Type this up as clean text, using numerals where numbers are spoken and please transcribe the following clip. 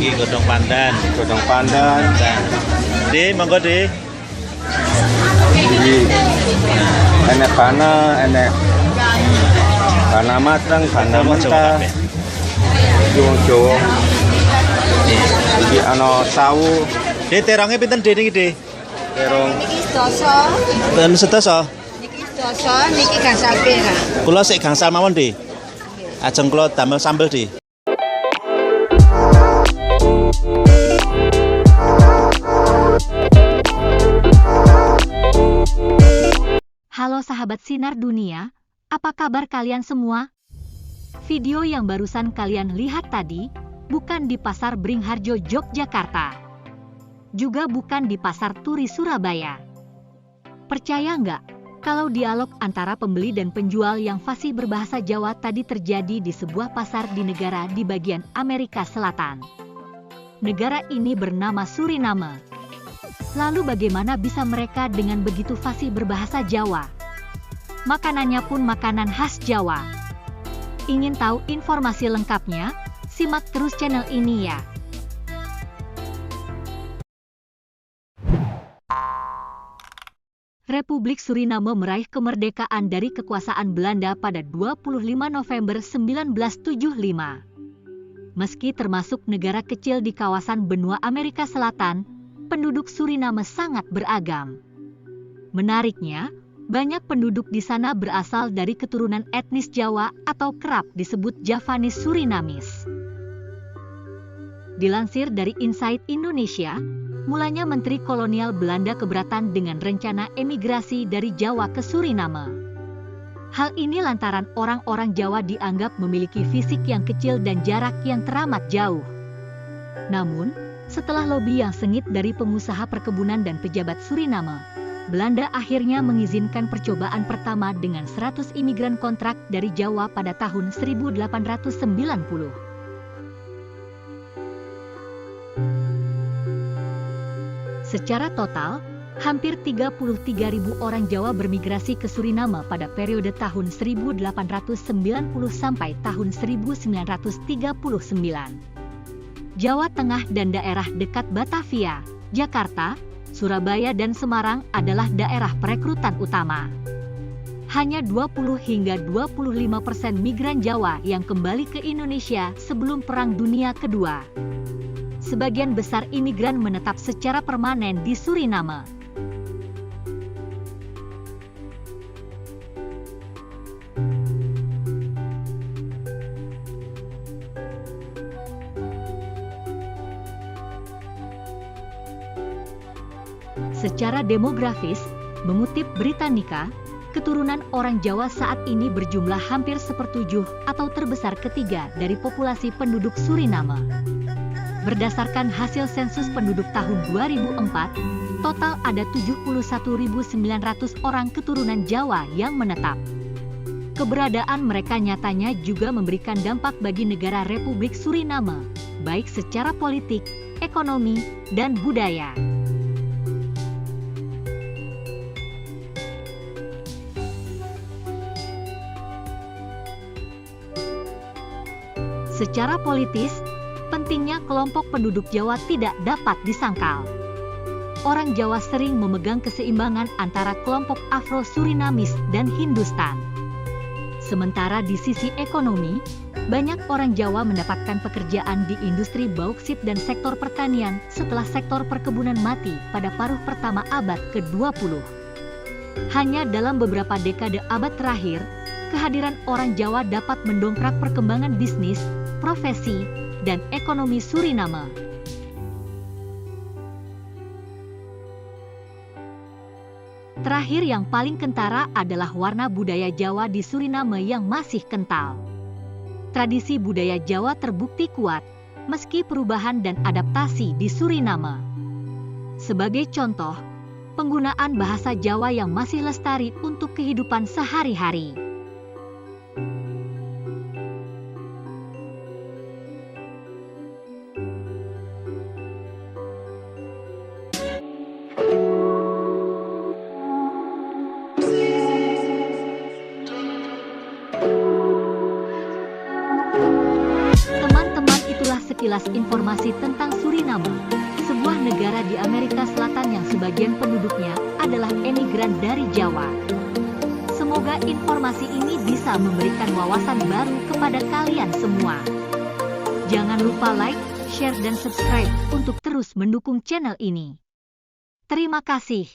iki godhong pandan. godhong pandan. Di, monggo di. Iki enek bana, enek bana mateng, bana mentah. Iki wong Jawa. Iki ana sawu, Di terongnya pinten di niki di? terong. Niki sedasa, Ten sedasa. niki sedasa, niki gangsal perak. Kula sik gangsal mawon di. Ajeng kula damel sambel di. Halo sahabat Sinar Dunia, apa kabar kalian semua? Video yang barusan kalian lihat tadi, bukan di Pasar Bringharjo, Yogyakarta. Juga bukan di Pasar Turi, Surabaya. Percaya nggak, kalau dialog antara pembeli dan penjual yang fasih berbahasa Jawa tadi terjadi di sebuah pasar di negara di bagian Amerika Selatan. Negara ini bernama Suriname. Lalu bagaimana bisa mereka dengan begitu fasih berbahasa Jawa? Makanannya pun makanan khas Jawa. Ingin tahu informasi lengkapnya? Simak terus channel ini ya. Republik Suriname meraih kemerdekaan dari kekuasaan Belanda pada 25 November 1975. Meski termasuk negara kecil di kawasan benua Amerika Selatan, penduduk Suriname sangat beragam. Menariknya, banyak penduduk di sana berasal dari keturunan etnis Jawa atau kerap disebut Javanis Surinamis. Dilansir dari Insight Indonesia, mulanya Menteri Kolonial Belanda keberatan dengan rencana emigrasi dari Jawa ke Suriname. Hal ini lantaran orang-orang Jawa dianggap memiliki fisik yang kecil dan jarak yang teramat jauh. Namun, setelah lobi yang sengit dari pengusaha perkebunan dan pejabat Suriname, Belanda akhirnya mengizinkan percobaan pertama dengan 100 imigran kontrak dari Jawa pada tahun 1890. Secara total, hampir 33.000 orang Jawa bermigrasi ke Suriname pada periode tahun 1890 sampai tahun 1939. Jawa Tengah dan daerah dekat Batavia, Jakarta, Surabaya dan Semarang adalah daerah perekrutan utama. Hanya 20 hingga 25% migran Jawa yang kembali ke Indonesia sebelum Perang Dunia Kedua. Sebagian besar imigran menetap secara permanen di Suriname. Secara demografis, mengutip Britannica, keturunan orang Jawa saat ini berjumlah hampir sepertujuh atau terbesar ketiga dari populasi penduduk Suriname. Berdasarkan hasil sensus penduduk tahun 2004, total ada 71.900 orang keturunan Jawa yang menetap. Keberadaan mereka nyatanya juga memberikan dampak bagi negara Republik Suriname, baik secara politik, ekonomi, dan budaya. Secara politis, pentingnya kelompok penduduk Jawa tidak dapat disangkal. Orang Jawa sering memegang keseimbangan antara kelompok Afro-Surinamis dan Hindustan. Sementara di sisi ekonomi, banyak orang Jawa mendapatkan pekerjaan di industri bauksit dan sektor pertanian setelah sektor perkebunan mati pada paruh pertama abad ke-20. Hanya dalam beberapa dekade abad terakhir, kehadiran orang Jawa dapat mendongkrak perkembangan bisnis, profesi, dan ekonomi Suriname. Terakhir yang paling kentara adalah warna budaya Jawa di Suriname yang masih kental. Tradisi budaya Jawa terbukti kuat, meski perubahan dan adaptasi di Suriname. Sebagai contoh, penggunaan bahasa Jawa yang masih lestari untuk kehidupan sehari-hari. sekilas informasi tentang Suriname, sebuah negara di Amerika Selatan yang sebagian penduduknya adalah emigran dari Jawa. Semoga informasi ini bisa memberikan wawasan baru kepada kalian semua. Jangan lupa like, share dan subscribe untuk terus mendukung channel ini. Terima kasih.